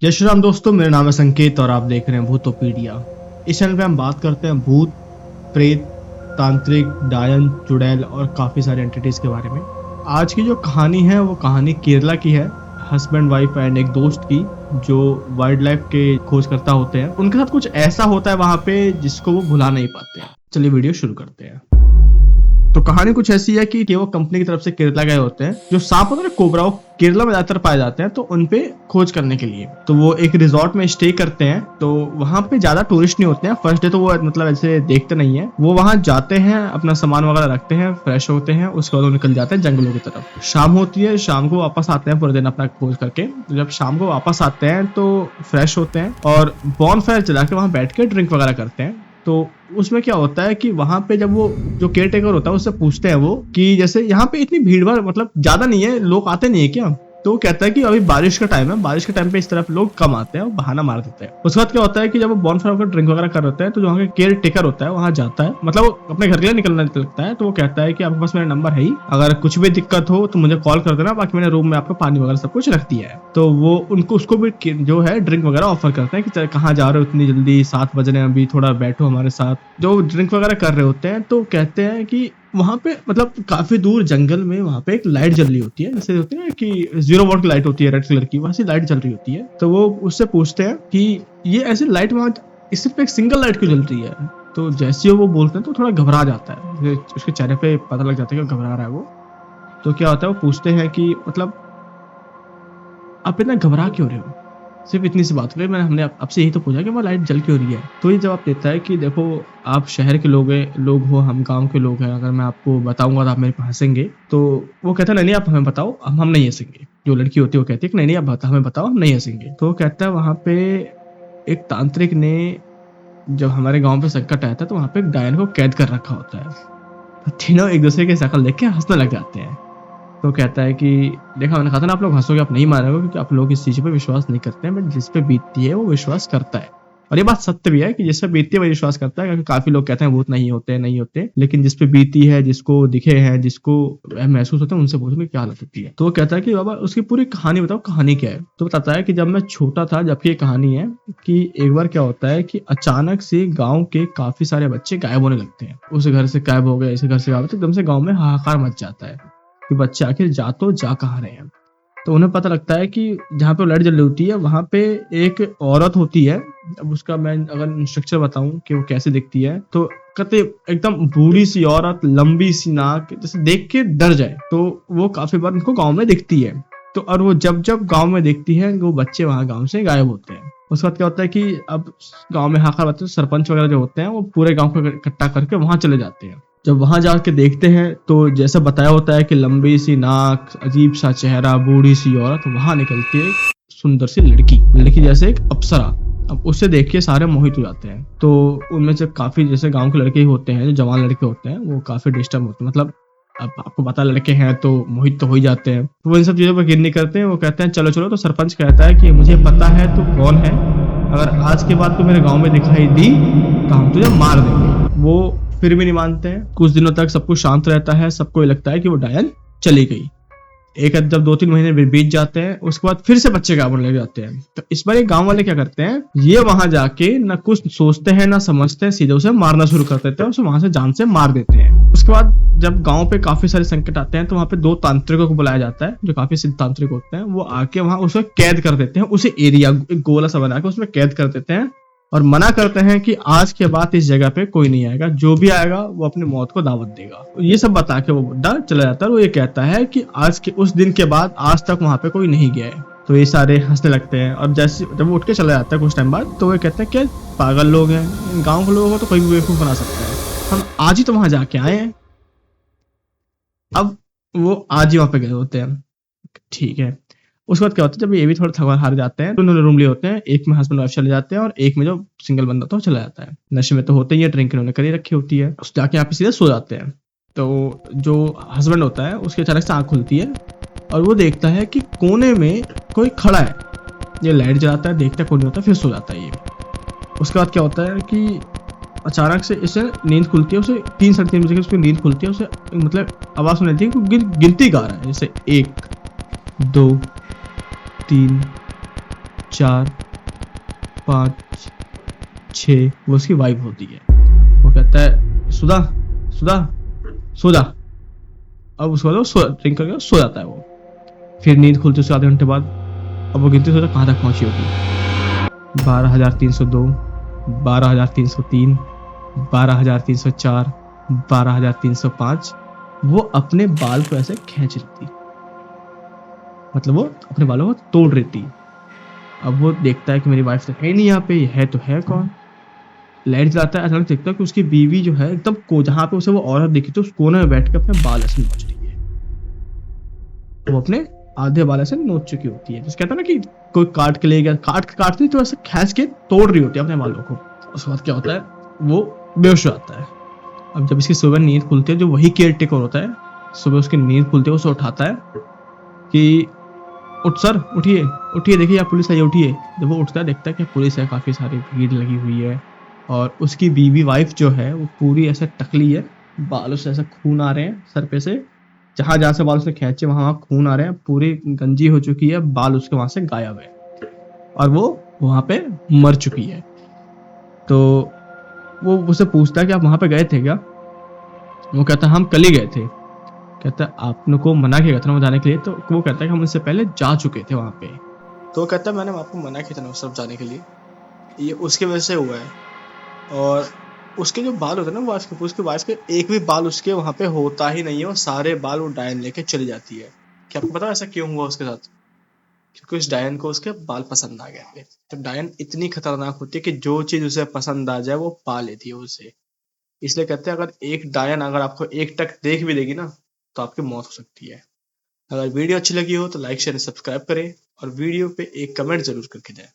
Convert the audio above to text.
जय श्री राम दोस्तों, मेरा नाम है संकेत और आप देख रहे हैं भूतोपीडिया। इस चैनल पे हम बात करते हैं भूत, प्रेत, तांत्रिक, डायन, चुड़ैल और काफ़ी सारे एंटिटीज़ के बारे में। आज की जो कहानी है वो कहानी केरला की है, हस्बैंड वाइफ एंड एक दोस्त की जो वाइल्ड लाइफ के खोज करता होते हैं। उनके साथ कुछ ऐसा होता है वहाँ पे जिसको वो भुला नहीं पाते हैं। चलिए वीडियो शुरू करते हैं। तो कहानी कुछ ऐसी है कि वो कंपनी की तरफ से केरला गए होते हैं। जो सांप होता है ना, कोबरा, वो केरला में ज्यादातर पाए जाते हैं, तो उनपे खोज करने के लिए तो वो एक रिजॉर्ट में स्टे करते हैं। तो वहां पे ज्यादा टूरिस्ट नहीं होते हैं। फर्स्ट डे तो वो मतलब ऐसे देखते नहीं है। वो वहां जाते हैं, अपना सामान वगैरह रखते हैं, फ्रेश होते हैं, उसके बाद वो निकल जाते हैं जंगलों की तरफ। शाम होती है, शाम को वापस आते हैं पूरे दिन अपना खोज करके। जब शाम को वापस आते हैं तो फ्रेश होते हैं और बॉन फायर जला के वहां बैठ के ड्रिंक वगैरह करते हैं। तो उसमें क्या होता है कि वहां पे जब वो जो केयर टेकर होता है उससे पूछते हैं वो कि जैसे यहाँ पे इतनी भीड़ भाड़ मतलब ज्यादा नहीं है, लोग आते नहीं है क्या? तो वो कहता है कि अभी बारिश का टाइम है, बारिश के टाइम पे इस तरफ लोग कम आते हैं और बहाना मार देते हैं। उसके बाद क्या होता है कि जब वो बॉनफायर का ड्रिंक वगैरह कर रहे हैं तो जो वहाँ के केयर टेकर होता है वहां जाता है, मतलब वो अपने घर के लिए निकलने लगता है। तो वो कहता है कि आपके पास मेरा नंबर है ही, अगर कुछ भी दिक्कत हो तो मुझे कॉल कर देना, बाकी मैंने रूम में आपको पानी वगैरह सब कुछ रख दिया है। तो वो उसको भी जो है ड्रिंक वगैरह ऑफर करते हैं कि कहाँ जा रहे हो इतनी जल्दी, 7 बज रहे हैं अभी, थोड़ा बैठो हमारे साथ। जो ड्रिंक वगैरह कर रहे होते हैं तो कहते हैं कि वहां पे मतलब काफी दूर जंगल में वहां पे एक लाइट जल रही होती है, जैसे होती है ना कि 0 वोल्ट की लाइट होती है रेड कलर की, वहां से लाइट जल रही होती है। तो वो उससे पूछते हैं कि ये ऐसी लाइट वहां सिर्फ एक सिंगल लाइट क्यों जल रही है? तो जैसे ही वो बोलते हैं तो थोड़ा घबरा जाता है, उसके चेहरे पे पता लग जाता है कि घबरा रहा है वो। तो क्या होता है, वो पूछते हैं कि मतलब आप इतना घबरा क्यों रहे हो? सिर्फ इतनी सी बात करें, हमने आपसे यही तो पूछा कि वहाँ लाइट जल क्यों रही है। तो ये जवाब देता है कि देखो, आप शहर के लोग हो, हम गांव के लोग हैं, अगर मैं आपको बताऊंगा तो आप मेरे पे हंसेंगे। तो वो कहता है नहीं नहीं, आप हमें बताओ, हम नहीं हंसेंगे। जो लड़की होती है वो कहती है कि नहीं नहीं, आप हमें बताओ, हम नहीं हंसेंगे। तो वो कहता है वहां पे एक तांत्रिक ने, जब हमारे गाँव पे संकट आया था तो वहां पे एक डायन को कैद कर रखा होता है। तो तीनों एक दूसरे की शक्ल देख के हंसने लग जाते हैं। तो कहता है कि देखा, मैंने कहा था ना आप लोग हंसोगे, आप नहीं मानोगे, क्योंकि आप लोग इस चीज पे विश्वास नहीं करते हैं, बट जिस पे बीतती है वो विश्वास करता है। और ये बात सत्य भी है कि जिस पे बीतती है वो विश्वास करता है, क्योंकि काफी लोग कहते हैं भूत नहीं होते नहीं होते, लेकिन जिस पे बीती है, जिसको दिखे हैं, जिसको महसूस होता है, उनसे पूछो क्या हालत होती है। तो वो कहता है कि बाबा उसकी पूरी कहानी बताओ, कहानी क्या है? तो बताता है कि जब मैं छोटा था, जबकि ये कहानी है कि एक बार क्या होता है कि अचानक से गांव के काफी सारे बच्चे गायब होने लगते हैं। उस घर से गायब हो गए, इस घर से गायब, तो एकदम से गांव में हाहाकार मच जाता है कि बच्चे आखिर जा कहाँ रहे हैं। तो उन्हें पता लगता है कि जहाँ पे लाइट जल रही होती है वहां पे एक औरत होती है। अब उसका मैं अगर स्ट्रक्चर बताऊं कि वो कैसे दिखती है, तो कहते एकदम बूढ़ी सी औरत, लंबी सी नाक, जैसे देख के डर जाए। तो वो काफी बार उनको गांव में दिखती है। तो और वो जब जब गांव में दिखती है, वो बच्चे वहां गांव से गायब होते हैं। उसके बाद क्या होता है कि अब गांव में हाहाकार मचता है, सरपंच वगैरह जो होते हैं वो पूरे गांव को इकट्ठा करके वहां चले जाते हैं। जब वहां जाके देखते हैं तो जैसा बताया होता है कि लंबी सी नाक, अजीब सा चेहरा, बूढ़ी सी औरत, वहां निकलती है सुंदर सी लड़की जैसे एक अप्सरा। अब उसे देख के सारे मोहित हो जाते हैं। तो उनमें से काफी, जैसे गांव के लड़के होते हैं, जो जवान लड़के होते हैं, वो काफी डिस्टर्ब होते हैं, मतलब अब आपको पता लड़के हैं तो मोहित तो हो ही जाते हैं। तो वो इन सब चीजों पर गिर नहीं करते हैं। वो कहते हैं चलो चलो। तो सरपंच कहता है कि मुझे पता है तू कौन है, अगर आज के बाद तू मेरे गांव में दिखाई दी तो हम तुझे मार देंगे। वो फिर भी नहीं मानते हैं। कुछ दिनों तक सब कुछ शांत रहता है, सबको लगता है कि वो डायन चली गई। एक जब 2-3 महीने बीत जाते हैं, उसके बाद फिर से बच्चे गायब होने लग जाते हैं। तो इस बार ये गांव वाले क्या करते हैं, ये वहां जाके ना कुछ सोचते हैं ना समझते हैं, सीधे उसे मारना शुरू कर देते हैं, उसे वहां से जान से मार देते हैं। उसके बाद जब गांव पे काफी सारे संकट आते हैं तो वहां पे 2 तांत्रिकों को बुलाया जाता है, जो काफी सिद्ध तांत्रिक होते हैं। वो आके वहां उसे कैद कर देते हैं, उसे एरिया गोला सा बना के उसमें कैद कर देते हैं और मना करते हैं कि आज के बाद इस जगह पे कोई नहीं आएगा, जो भी आएगा वो अपनी मौत को दावत देगा। ये सब बता के वो बुड्ढा चला जाता है और वो ये कहता है कि आज के उस दिन के बाद आज तक वहां पे कोई नहीं गया है। तो ये सारे हंसने लगते हैं और जैसे जब वो उठ के चला जाता है कुछ टाइम बाद, तो वो कहते हैं क्या पागल लोग हैं, गाँव के लोगों को तो कोई भी बेवकूफ बना सकता है, हम आज ही तो वहां जाके आए हैं। अब वो आज ही वहां पे गए होते हैं, ठीक है। उसके बाद क्या होता है, जब ये भी थोड़ा थका हार जाते हैं तो उन्होंने रूम लिए होते हैं, एक में हस्बैंड वाइफ चले जाते हैं और एक में जो सिंगल बंदा था वो चला जाता है। नशे में तो होते ही है, ड्रिंक इन्होंने करी रखी होती है, उस जाके यहाँ पे सीधे सो जाते हैं। तो जो हस्बैंड होता है उसकी अचानक से आंख खुलती है और वो देखता है कि कोने में कोई खड़ा है। ये लाइट जलाता है, देखता है कोई नहीं होता, फिर सो जाता है ये। उसके बाद क्या होता है कि अचानक से इसे नींद खुलती है, उसे 3-3:30 बजे उसकी नींद खुलती है, उसे मतलब आवाज सुनाती है कि गिनती गा रहा है, जैसे 1 2 3 4, 5, 6 वो उसकी वाइफ होती है। वो कहता है सुधा सुधा सो जा। अब उसके बाद वो ड्रिंक करके सो जाता है वो। फिर नींद खुलती है उसके आधे घंटे बाद। अब वो गिनती सोचा कहाँ तक पहुंची होगी। 12,302, 12,303, 12,304, 12,305। वो अपने बाल को ऐसे खींच रही थी, मतलब वो अपने बालों को तोड़ रही थी। अब वो देखता है कि मेरी वाइफ तो है नहीं यहाँ पे, ये है तो है कौन। लाइट जलाता है, अचानक देखता है कि उसकी बीवी जो है एकदम को जहाँ पे उसे वो औरत दिखी थी उस कोने में बैठ के अपने बाल ऐसे नोच रही है। वो अपने आधे बाल ऐसे नोच चुकी होती है, जिससे कहता है ना कि कोई काट के ले गया, काटती तो ऐसे खींच के तोड़ रही होती है अपने बालों को। उसके बाद क्या होता है, वो बेहोश हो जाता है। अब जब इसकी सुबह नींद खुलती है, जो वही केयर टेकर होता है, सुबह उसकी नींद खुलती है, उसे उठाता है कि उठ सर, उठिए उठिए, देखिए आप पुलिस आई है, उठिए। जब वो उठता है देखता है कि पुलिस है, काफी सारी भीड़ लगी हुई है। और उसकी बीवी वाइफ जो है वो पूरी ऐसे टकली है, बालों से ऐसे खून आ रहे हैं सर पे से, जहां जहां से बाल उसने खींचे वहां वहां खून आ रहे हैं, पूरी गंजी हो चुकी है, बाल उसके वहां से गायब है और वो वहां पे मर चुकी है। तो वो उससे पूछता है कि आप वहां पे गए थे क्या। वो कहता है हम कल ही गए थे। कहता है आपने को मना किया था ना जाने के लिए, तो वो कहता है कि हम इससे पहले जा चुके थे वहां पे। तो वो कहता है मैंने आपको मना किया था ना उस तरफ जाने के लिए, ये उसकी वजह से हुआ है। और उसके जो बाल होते हैं ना वाइफ के, उसके वाइफ के एक भी बाल उसके वहां पे होता ही नहीं है, वो सारे बाल वो डायन लेके चली जाती है। क्या आपको पता है ऐसा क्यों हुआ उसके साथ? क्योंकि उस डायन को उसके बाल पसंद आ गए थे। तो डायन इतनी खतरनाक होती है कि जो चीज उसे पसंद आ जाए वो पा लेती है उसे। इसलिए कहते हैं अगर एक डायन अगर आपको एक टक देख भी देगी ना, तो आपकी मौत हो सकती है। अगर वीडियो अच्छी लगी हो तो लाइक शेयर सब्सक्राइब करें और वीडियो पे एक कमेंट जरूर करके जाए।